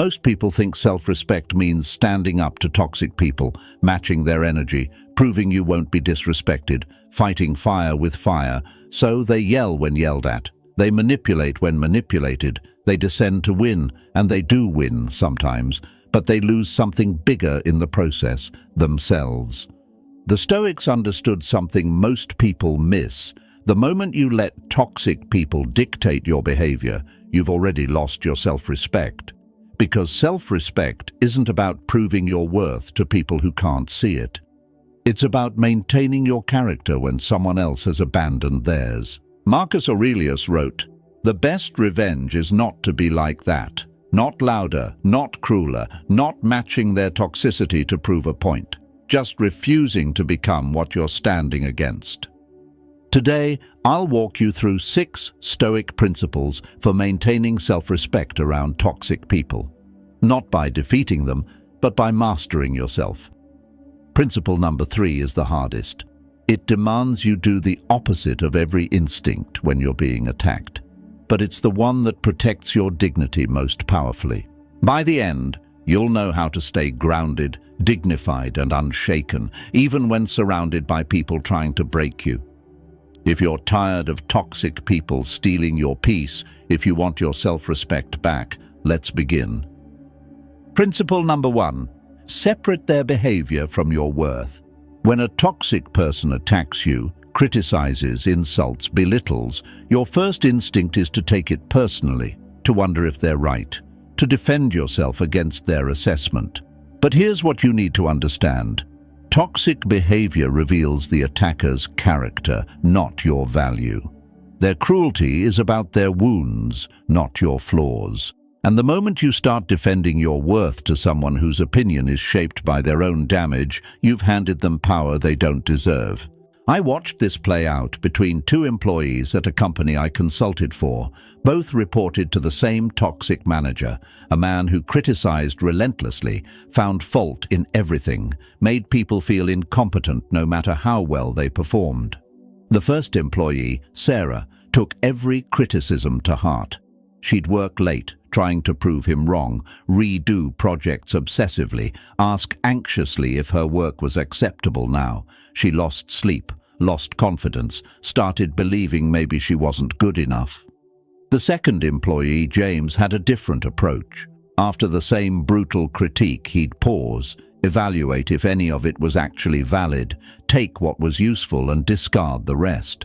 Most people think self-respect means standing up to toxic people, matching their energy, proving you won't be disrespected, fighting fire with fire. So they yell when yelled at. They manipulate when manipulated. They descend to win, and they do win sometimes, but they lose something bigger in the process, themselves. The Stoics understood something most people miss. The moment you let toxic people dictate your behavior, you've already lost your self-respect. Because self-respect isn't about proving your worth to people who can't see it. It's about maintaining your character when someone else has abandoned theirs. Marcus Aurelius wrote, "The best revenge is not to be like that. Not louder, not crueler, not matching their toxicity to prove a point. Just refusing to become what you're standing against." Today, I'll walk you through 6 Stoic principles for maintaining self-respect around toxic people. Not by defeating them, but by mastering yourself. Principle number 3 is the hardest. It demands you do the opposite of every instinct when you're being attacked. But it's the one that protects your dignity most powerfully. By the end, you'll know how to stay grounded, dignified, and unshaken, even when surrounded by people trying to break you. If you're tired of toxic people stealing your peace, if you want your self-respect back, let's begin. Principle number 1. Separate their behavior from your worth. When a toxic person attacks you, criticizes, insults, belittles, your first instinct is to take it personally, to wonder if they're right, to defend yourself against their assessment. But here's what you need to understand. Toxic behavior reveals the attacker's character, not your value. Their cruelty is about their wounds, not your flaws. And the moment you start defending your worth to someone whose opinion is shaped by their own damage, you've handed them power they don't deserve. I watched this play out between 2 employees at a company I consulted for. Both reported to the same toxic manager, a man who criticized relentlessly, found fault in everything, made people feel incompetent no matter how well they performed. The first employee, Sarah, took every criticism to heart. She'd work late, trying to prove him wrong, redo projects obsessively, ask anxiously if her work was acceptable now. She lost sleep, lost confidence, started believing maybe she wasn't good enough. The second employee, James, had a different approach. After the same brutal critique, he'd pause, evaluate if any of it was actually valid, take what was useful and discard the rest.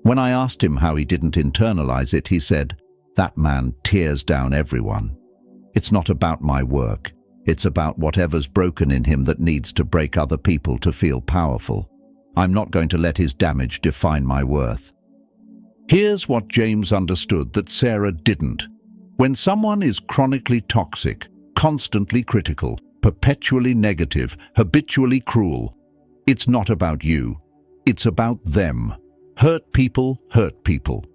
When I asked him how he didn't internalize it, he said, "That man tears down everyone. It's not about my work. It's about whatever's broken in him that needs to break other people to feel powerful. I'm not going to let his damage define my worth." Here's what James understood that Sarah didn't. When someone is chronically toxic, constantly critical, perpetually negative, habitually cruel, it's not about you. It's about them. Hurt people hurt people.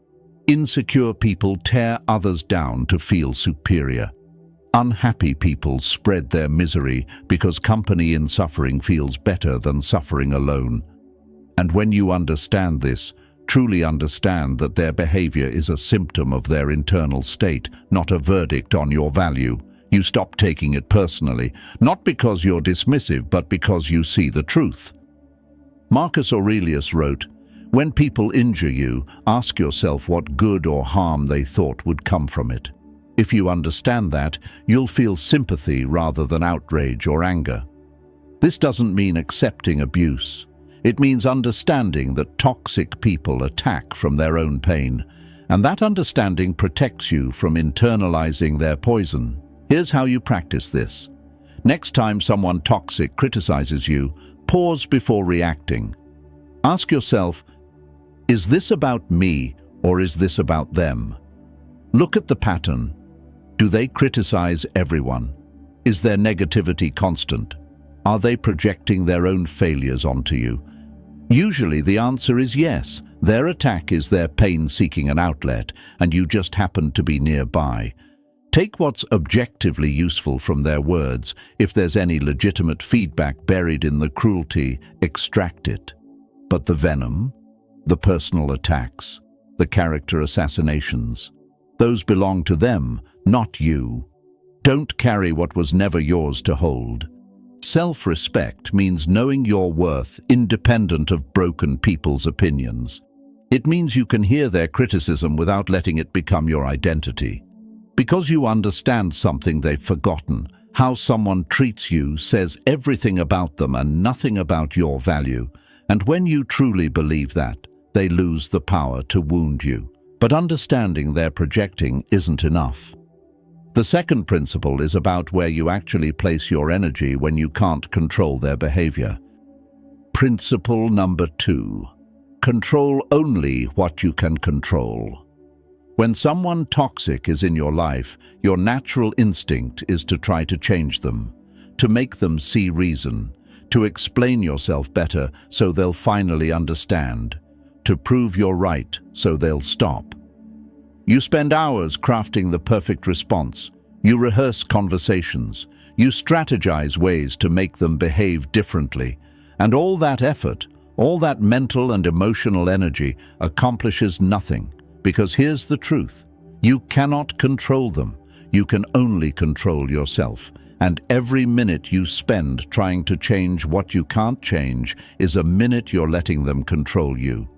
Insecure people tear others down to feel superior. Unhappy people spread their misery because company in suffering feels better than suffering alone. And when you understand this, truly understand that their behavior is a symptom of their internal state, not a verdict on your value, you stop taking it personally, not because you're dismissive, but because you see the truth. Marcus Aurelius wrote, "When people injure you, ask yourself what good or harm they thought would come from it. If you understand that, you'll feel sympathy rather than outrage or anger." This doesn't mean accepting abuse. It means understanding that toxic people attack from their own pain, and that understanding protects you from internalizing their poison. Here's how you practice this. Next time someone toxic criticizes you, pause before reacting. Ask yourself, is this about me or is this about them? Look at the pattern. Do they criticize everyone? Is their negativity constant? Are they projecting their own failures onto you? Usually the answer is yes. Their attack is their pain seeking an outlet, and you just happen to be nearby. Take what's objectively useful from their words. If there's any legitimate feedback buried in the cruelty, extract it. But the venom, the personal attacks, the character assassinations, those belong to them, not you. Don't carry what was never yours to hold. Self-respect means knowing your worth independent of broken people's opinions. It means you can hear their criticism without letting it become your identity. Because you understand something they've forgotten, how someone treats you says everything about them and nothing about your value. And when you truly believe that, they lose the power to wound you. But understanding they're projecting isn't enough. The second principle is about where you actually place your energy when you can't control their behavior. Principle number 2. Control only what you can control. When someone toxic is in your life, your natural instinct is to try to change them, to make them see reason, to explain yourself better so they'll finally understand, to prove you're right so they'll stop. You spend hours crafting the perfect response. You rehearse conversations. You strategize ways to make them behave differently. And all that effort, all that mental and emotional energy accomplishes nothing. Because here's the truth. You cannot control them. You can only control yourself. And every minute you spend trying to change what you can't change is a minute you're letting them control you.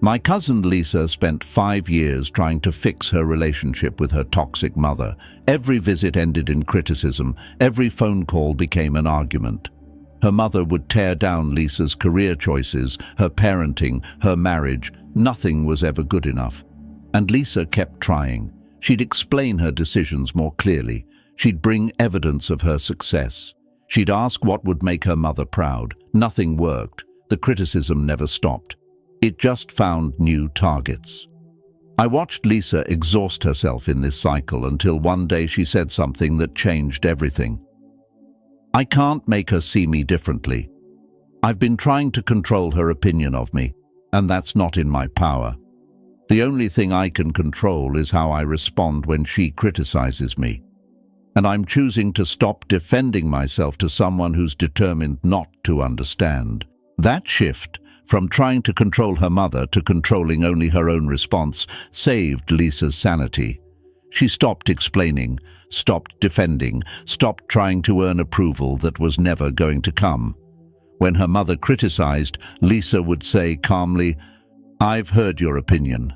My cousin Lisa spent 5 years trying to fix her relationship with her toxic mother. Every visit ended in criticism. Every phone call became an argument. Her mother would tear down Lisa's career choices, her parenting, her marriage. Nothing was ever good enough. And Lisa kept trying. She'd explain her decisions more clearly. She'd bring evidence of her success. She'd ask what would make her mother proud. Nothing worked. The criticism never stopped. It just found new targets. I watched Lisa exhaust herself in this cycle until one day she said something that changed everything. I can't make her see me differently. I've been trying to control her opinion of me, and that's not in my power. The only thing I can control is how I respond when she criticizes me. And I'm choosing to stop defending myself to someone who's determined not to understand. That shift, from trying to control her mother to controlling only her own response, saved Lisa's sanity. She stopped explaining, stopped defending, stopped trying to earn approval that was never going to come. When her mother criticized, Lisa would say calmly, "I've heard your opinion.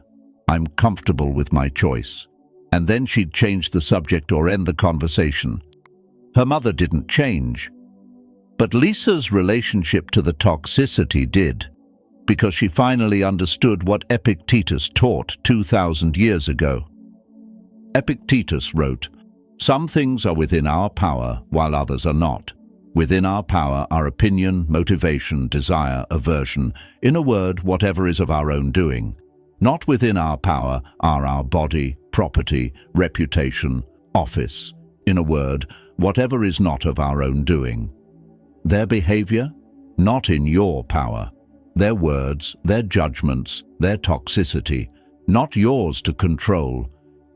I'm comfortable with my choice." And then she'd change the subject or end the conversation. Her mother didn't change. But Lisa's relationship to the toxicity did, because she finally understood what Epictetus taught 2,000 years ago. Epictetus wrote, "Some things are within our power, while others are not. Within our power are opinion, motivation, desire, aversion, in a word, whatever is of our own doing. Not within our power are our body, property, reputation, office, in a word, whatever is not of our own doing. Their behavior, not in your power. Their words, their judgments, their toxicity, not yours to control.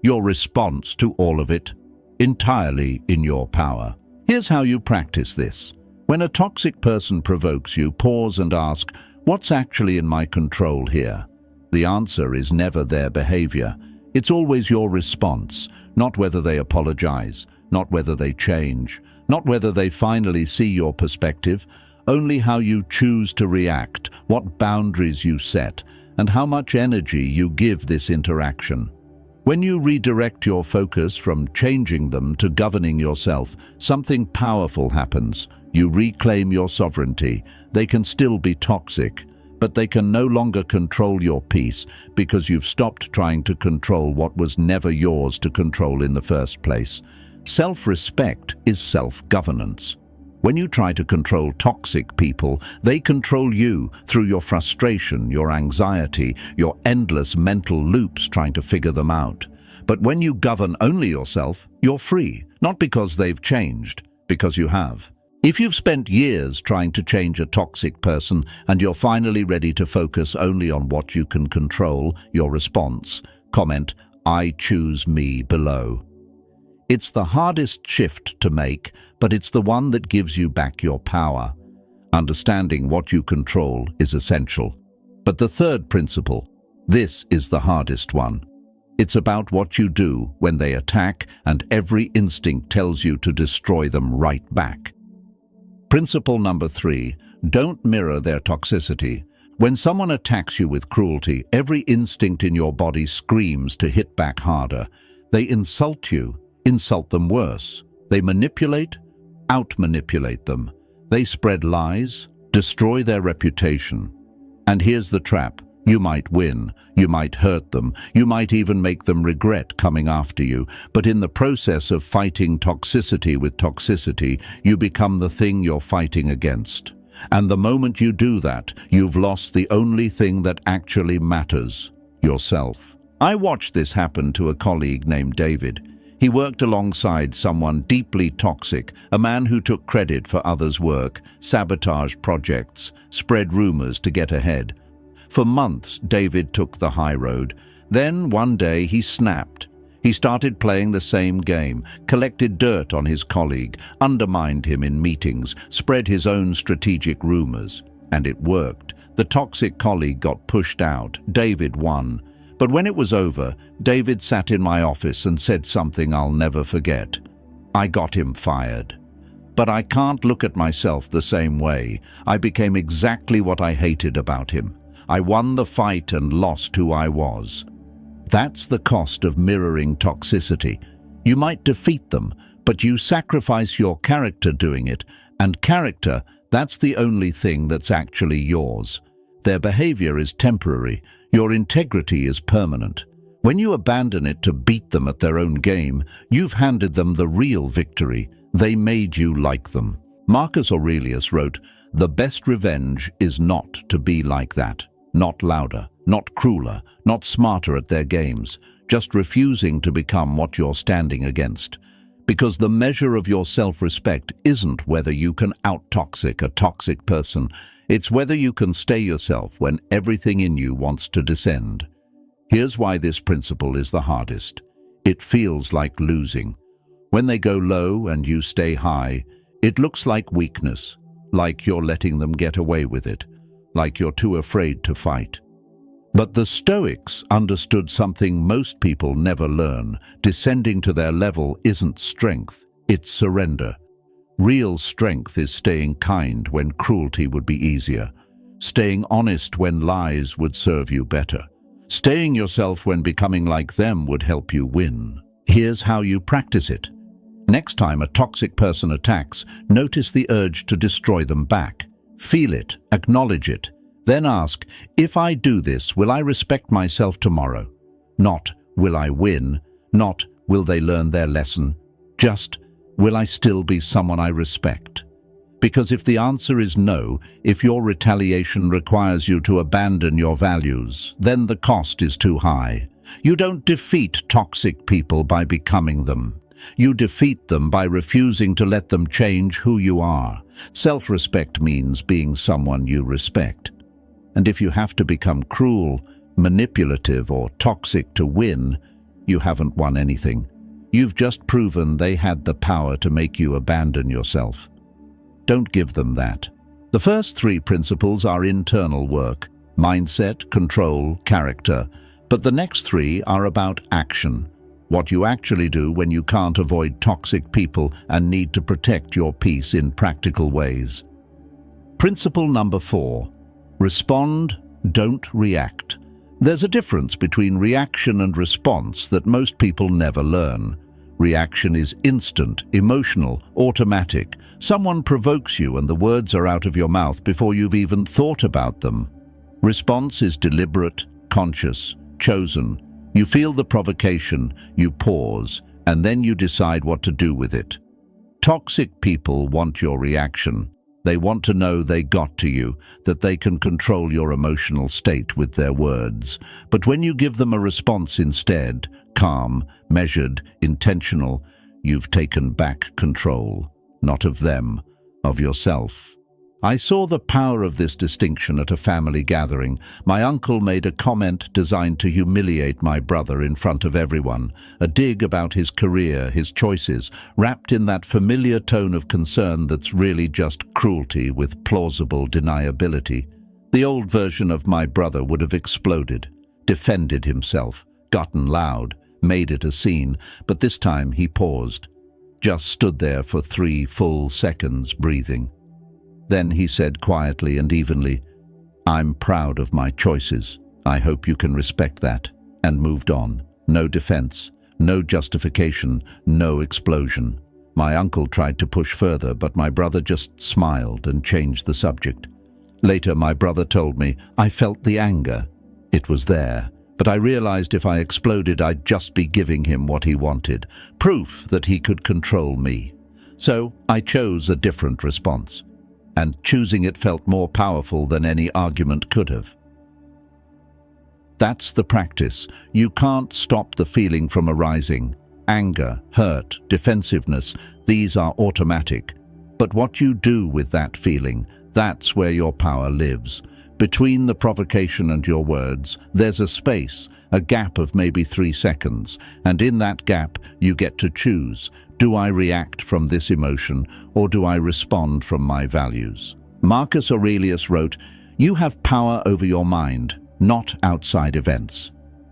Your response to all of it, entirely in your power." Here's how you practice this. When a toxic person provokes you, pause and ask, "What's actually in my control here?" The answer is never their behavior. It's always your response, not whether they apologize, not whether they change, not whether they finally see your perspective, only how you choose to react, what boundaries you set, and how much energy you give this interaction. When you redirect your focus from changing them to governing yourself, something powerful happens. You reclaim your sovereignty. They can still be toxic, but they can no longer control your peace because you've stopped trying to control what was never yours to control in the first place. Self-respect is self-governance. When you try to control toxic people, they control you through your frustration, your anxiety, your endless mental loops trying to figure them out. But when you govern only yourself, you're free, not because they've changed, because you have. If you've spent years trying to change a toxic person and you're finally ready to focus only on what you can control, your response, comment, "I choose me" below. It's the hardest shift to make, but it's the one that gives you back your power. Understanding what you control is essential. But the third principle, this is the hardest one. It's about what you do when they attack, and every instinct tells you to destroy them right back. Principle number 3, don't mirror their toxicity. When someone attacks you with cruelty, every instinct in your body screams to hit back harder. They insult you, insult them worse. They manipulate, out-manipulate them. They spread lies, destroy their reputation. And here's the trap. You might win, you might hurt them, you might even make them regret coming after you, but in the process of fighting toxicity with toxicity, you become the thing you're fighting against. And the moment you do that, you've lost the only thing that actually matters, yourself. I watched this happen to a colleague named David. He worked alongside someone deeply toxic, a man who took credit for others' work, sabotaged projects, spread rumors to get ahead. For months, David took the high road. Then, one day, he snapped. He started playing the same game, collected dirt on his colleague, undermined him in meetings, spread his own strategic rumors. And it worked. The toxic colleague got pushed out. David won. But when it was over, David sat in my office and said something I'll never forget. I got him fired. But I can't look at myself the same way. I became exactly what I hated about him. I won the fight and lost who I was. That's the cost of mirroring toxicity. You might defeat them, but you sacrifice your character doing it, and character, that's the only thing that's actually yours. Their behavior is temporary. Your integrity is permanent. When you abandon it to beat them at their own game, you've handed them the real victory. They made you like them. Marcus Aurelius wrote, "The best revenge is not to be like that. Not louder, not crueler, not smarter at their games, just refusing to become what you're standing against. Because the measure of your self-respect isn't whether you can out-toxic a toxic person, it's whether you can stay yourself when everything in you wants to descend." Here's why this principle is the hardest. It feels like losing. When they go low and you stay high, it looks like weakness, like you're letting them get away with it, like you're too afraid to fight. But the Stoics understood something most people never learn. Descending to their level isn't strength, it's surrender. Real strength is staying kind when cruelty would be easier, staying honest when lies would serve you better, staying yourself when becoming like them would help you win. Here's how you practice it. Next time a toxic person attacks, notice the urge to destroy them back. Feel it, acknowledge it. Then ask, if I do this, will I respect myself tomorrow? Not, will I win? Not, will they learn their lesson? Just, will I still be someone I respect? Because if the answer is no, if your retaliation requires you to abandon your values, then the cost is too high. You don't defeat toxic people by becoming them. You defeat them by refusing to let them change who you are. Self-respect means being someone you respect. And if you have to become cruel, manipulative, or toxic to win, you haven't won anything. You've just proven they had the power to make you abandon yourself. Don't give them that. The first 3 principles are internal work: mindset, control, character. But the next 3 are about action. What you actually do when you can't avoid toxic people and need to protect your peace in practical ways. Principle number 4. Respond, don't react. There's a difference between reaction and response that most people never learn. Reaction is instant, emotional, automatic. Someone provokes you and the words are out of your mouth before you've even thought about them. Response is deliberate, conscious, chosen. You feel the provocation, you pause, and then you decide what to do with it. Toxic people want your reaction. They want to know they got to you, that they can control your emotional state with their words. But when you give them a response instead, calm, measured, intentional, you've taken back control, not of them, of yourself. I saw the power of this distinction at a family gathering. My uncle made a comment designed to humiliate my brother in front of everyone, a dig about his career, his choices, wrapped in that familiar tone of concern that's really just cruelty with plausible deniability. The old version of my brother would have exploded, defended himself, gotten loud, made it a scene, but this time he paused, just stood there for 3 full seconds, breathing. Then he said quietly and evenly, "I'm proud of my choices. I hope you can respect that," and moved on. No defense, no justification, no explosion. My uncle tried to push further, but my brother just smiled and changed the subject. Later, my brother told me, I felt the anger. It was there, but I realized if I exploded, I'd just be giving him what he wanted, proof that he could control me. So I chose a different response, and choosing it felt more powerful than any argument could have. That's the practice. You can't stop the feeling from arising. Anger, hurt, defensiveness, these are automatic. But what you do with that feeling, that's where your power lives. Between the provocation and your words, there's a space, a gap of maybe 3 seconds, and in that gap you get to choose. Do I react from this emotion, or do I respond from my values? Marcus Aurelius wrote, "You have power over your mind, not outside events.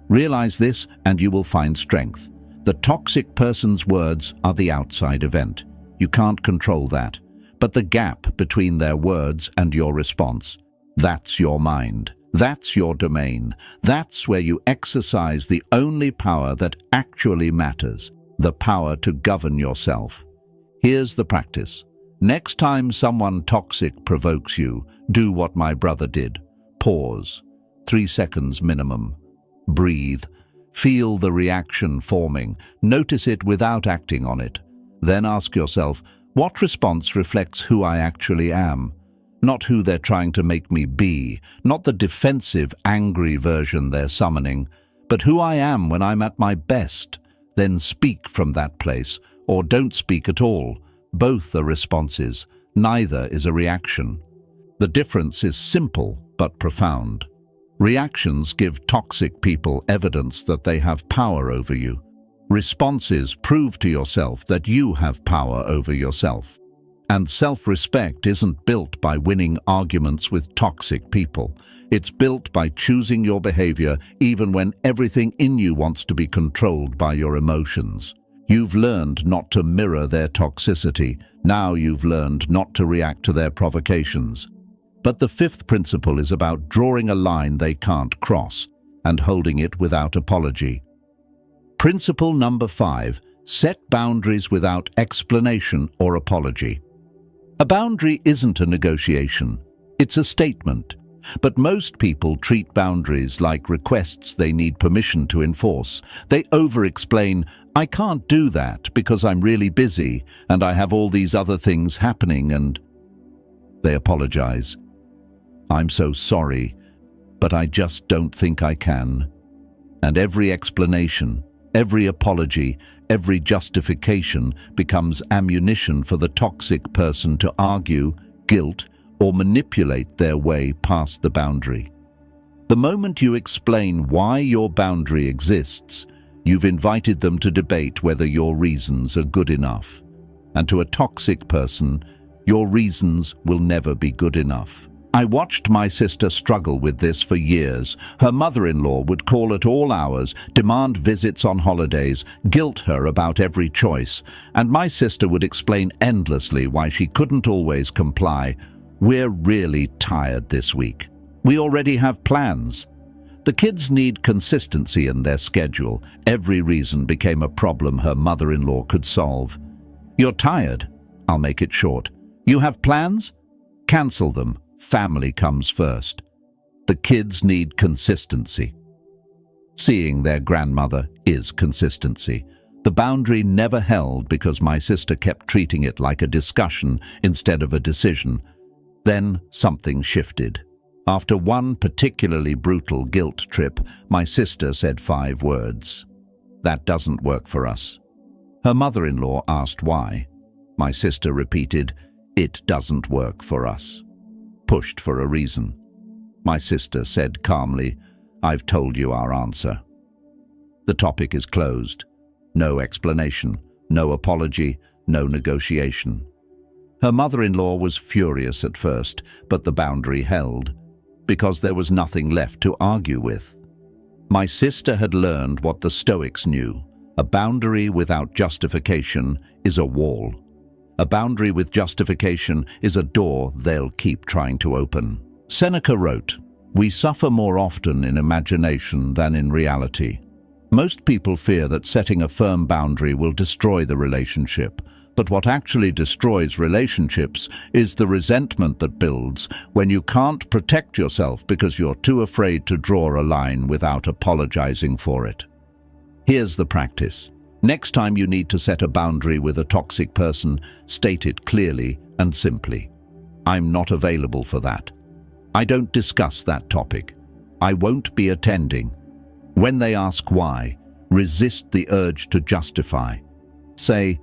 Realize this and you will find strength. The toxic person's words are the outside event. You can't control that. But the gap between their words and your response, that's your mind. That's your domain. That's where you exercise the only power that actually matters, the power to govern yourself." Here's the practice. Next time someone toxic provokes you, do what my brother did. Pause. 3 seconds minimum. Breathe. Feel the reaction forming. Notice it without acting on it. Then ask yourself, what response reflects who I actually am? Not who they're trying to make me be, not the defensive, angry version they're summoning, but who I am when I'm at my best. Then speak from that place, or don't speak at all. Both are responses. Neither is a reaction. The difference is simple but profound. Reactions give toxic people evidence that they have power over you. Responses prove to yourself that you have power over yourself. And self-respect isn't built by winning arguments with toxic people. It's built by choosing your behavior even when everything in you wants to be controlled by your emotions. You've learned not to mirror their toxicity. Now you've learned not to react to their provocations. But the 5th principle is about drawing a line they can't cross and holding it without apology. Principle number 5, set boundaries without explanation or apology. A boundary isn't a negotiation, it's a statement. But most people treat boundaries like requests they need permission to enforce. They over-explain, "I can't do that because I'm really busy and I have all these other things happening," and they apologize. "I'm so sorry, but I just don't think I can." And every explanation, every apology, every justification becomes ammunition for the toxic person to argue, guilt, or manipulate their way past the boundary. The moment you explain why your boundary exists, you've invited them to debate whether your reasons are good enough. And to a toxic person, your reasons will never be good enough. I watched my sister struggle with this for years. Her mother-in-law would call at all hours, demand visits on holidays, guilt her about every choice, and my sister would explain endlessly why she couldn't always comply. "We're really tired this week. We already have plans." The kids need consistency in their schedule. Every reason became a problem her mother-in-law could solve. "You're tired? I'll make it short. You have plans? Cancel them. Family comes first." The kids need consistency. Seeing their grandmother is consistency. The boundary never held because my sister kept treating it like a discussion instead of a decision. Then something shifted. After one particularly brutal guilt trip, my sister said 5 words. "That doesn't work for us." Her mother-in-law asked why. My sister repeated, "It doesn't work for us." Pushed for a reason. My sister said calmly, "I've told you our answer." The topic is closed. No explanation, no apology, no negotiation. Her mother-in-law was furious at first, but the boundary held, because there was nothing left to argue with. My sister had learned what the Stoics knew. A boundary without justification is a wall. A boundary with justification is a door they'll keep trying to open. Seneca wrote, "We suffer more often in imagination than in reality." Most people fear that setting a firm boundary will destroy the relationship, but what actually destroys relationships is the resentment that builds when you can't protect yourself because you're too afraid to draw a line without apologizing for it. Here's the practice. Next time you need to set a boundary with a toxic person, state it clearly and simply. I'm not available for that. I don't discuss that topic. I won't be attending. When they ask why, resist the urge to justify. Say,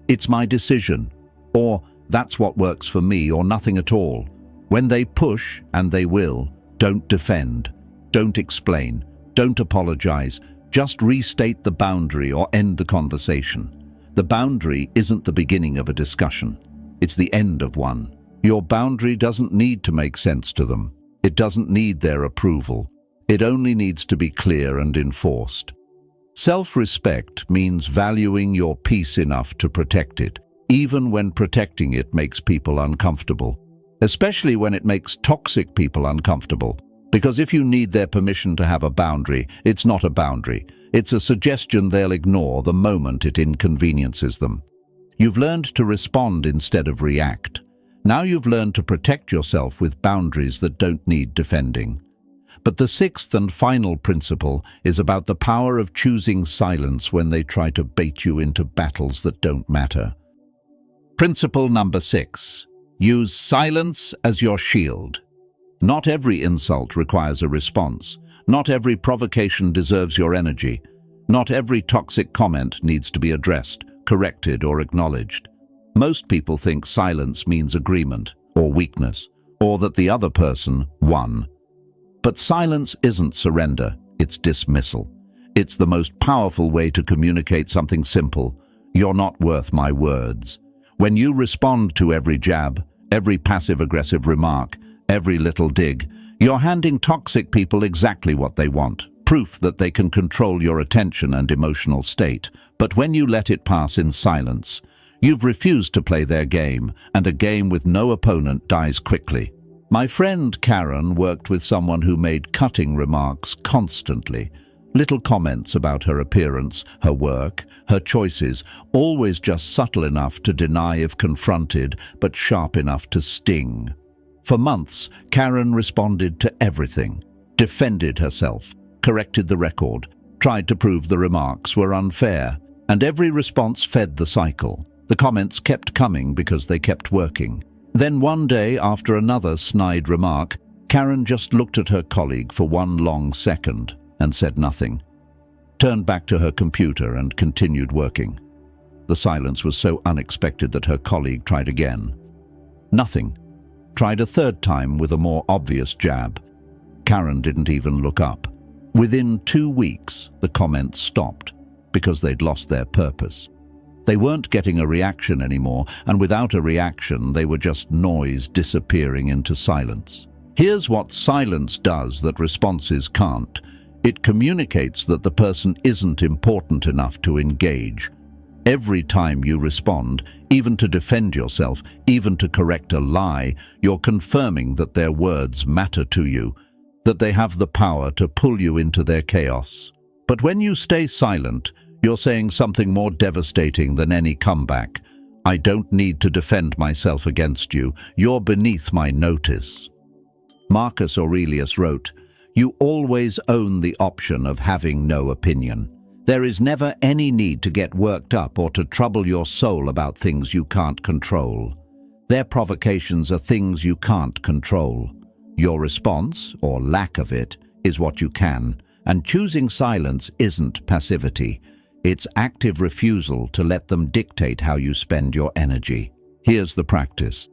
"It's my decision," or "That's what works for me," or nothing at all. When they push, and they will, don't defend, don't explain, don't apologize, just restate the boundary or end the conversation. The boundary isn't the beginning of a discussion, it's the end of one. Your boundary doesn't need to make sense to them. It doesn't need their approval. It only needs to be clear and enforced. Self-respect means valuing your peace enough to protect it, even when protecting it makes people uncomfortable. Especially when it makes toxic people uncomfortable. Because if you need their permission to have a boundary, it's not a boundary. It's a suggestion they'll ignore the moment it inconveniences them. You've learned to respond instead of react. Now you've learned to protect yourself with boundaries that don't need defending. But the sixth and final principle is about the power of choosing silence when they try to bait you into battles that don't matter. Principle number 6. Use silence as your shield. Not every insult requires a response. Not every provocation deserves your energy. Not every toxic comment needs to be addressed, corrected, or acknowledged. Most people think silence means agreement, or weakness, or that the other person won. But silence isn't surrender, it's dismissal. It's the most powerful way to communicate something simple. You're not worth my words. When you respond to every jab, every passive-aggressive remark, every little dig, you're handing toxic people exactly what they want, proof that they can control your attention and emotional state. But when you let it pass in silence, you've refused to play their game, and a game with no opponent dies quickly. My friend Karen worked with someone who made cutting remarks constantly. Little comments about her appearance, her work, her choices, always just subtle enough to deny if confronted, but sharp enough to sting. For months, Karen responded to everything, defended herself, corrected the record, tried to prove the remarks were unfair, and every response fed the cycle. The comments kept coming because they kept working. Then one day, after another snide remark, Karen just looked at her colleague for one long second and said nothing, turned back to her computer and continued working. The silence was so unexpected that her colleague tried again. Nothing. Tried a third time with a more obvious jab. Karen didn't even look up. Within 2 weeks, the comments stopped because they'd lost their purpose. They weren't getting a reaction anymore, and without a reaction, they were just noise disappearing into silence. Here's what silence does that responses can't. It communicates that the person isn't important enough to engage. Every time you respond, even to defend yourself, even to correct a lie, you're confirming that their words matter to you, that they have the power to pull you into their chaos. But when you stay silent, you're saying something more devastating than any comeback. I don't need to defend myself against you. You're beneath my notice. Marcus Aurelius wrote, "You always own the option of having no opinion. There is never any need to get worked up or to trouble your soul about things you can't control. Their provocations are things you can't control. Your response, or lack of it, is what you can, and choosing silence isn't passivity. It's active refusal to let them dictate how you spend your energy." Here's the practice.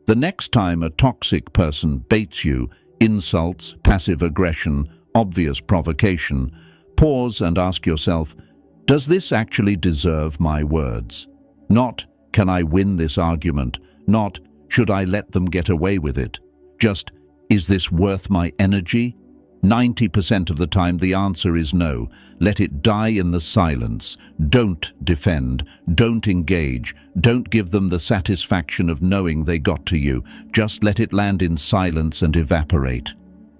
The next time a toxic person baits you, insults, passive aggression, obvious provocation, pause and ask yourself, does this actually deserve my words? Not, can I win this argument? Not, should I let them get away with it? Just, is this worth my energy? 90% of the time the answer is no. Let it die in the silence. Don't defend. Don't engage. Don't give them the satisfaction of knowing they got to you. Just let it land in silence and evaporate.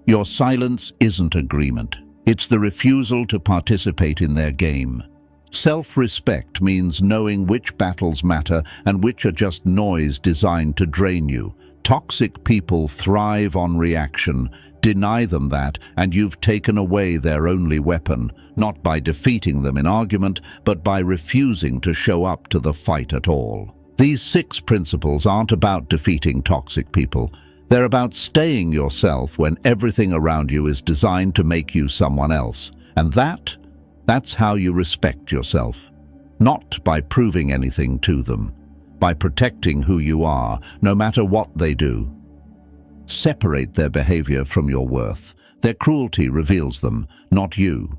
Your silence isn't agreement. It's the refusal to participate in their game. Self-respect means knowing which battles matter and which are just noise designed to drain you. Toxic people thrive on reaction. Deny them that, and you've taken away their only weapon, not by defeating them in argument, but by refusing to show up to the fight at all. These 6 principles aren't about defeating toxic people. They're about staying yourself when everything around you is designed to make you someone else. And that's how you respect yourself. Not by proving anything to them, by protecting who you are, no matter what they do. Separate their behavior from your worth. Their cruelty reveals them, not you.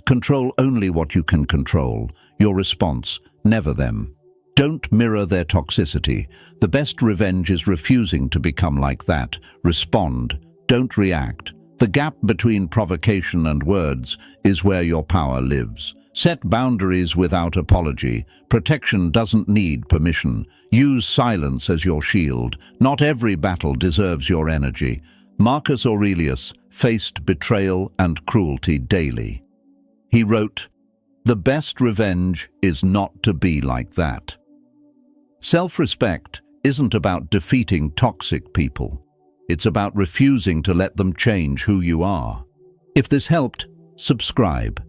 Control only what you can control. Your response, never them. Don't mirror their toxicity. The best revenge is refusing to become like that. Respond. Don't react. The gap between provocation and words is where your power lives. Set boundaries without apology. Protection doesn't need permission. Use silence as your shield. Not every battle deserves your energy. Marcus Aurelius faced betrayal and cruelty daily. He wrote, "The best revenge is not to be like that." Self-respect isn't about defeating toxic people. It's about refusing to let them change who you are. If this helped, subscribe.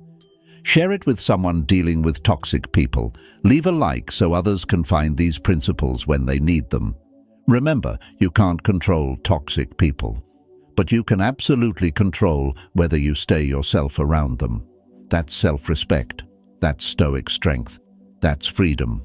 Share it with someone dealing with toxic people. Leave a like so others can find these principles when they need them. Remember, you can't control toxic people, but you can absolutely control whether you stay yourself around them. That's self-respect. That's Stoic strength. That's freedom.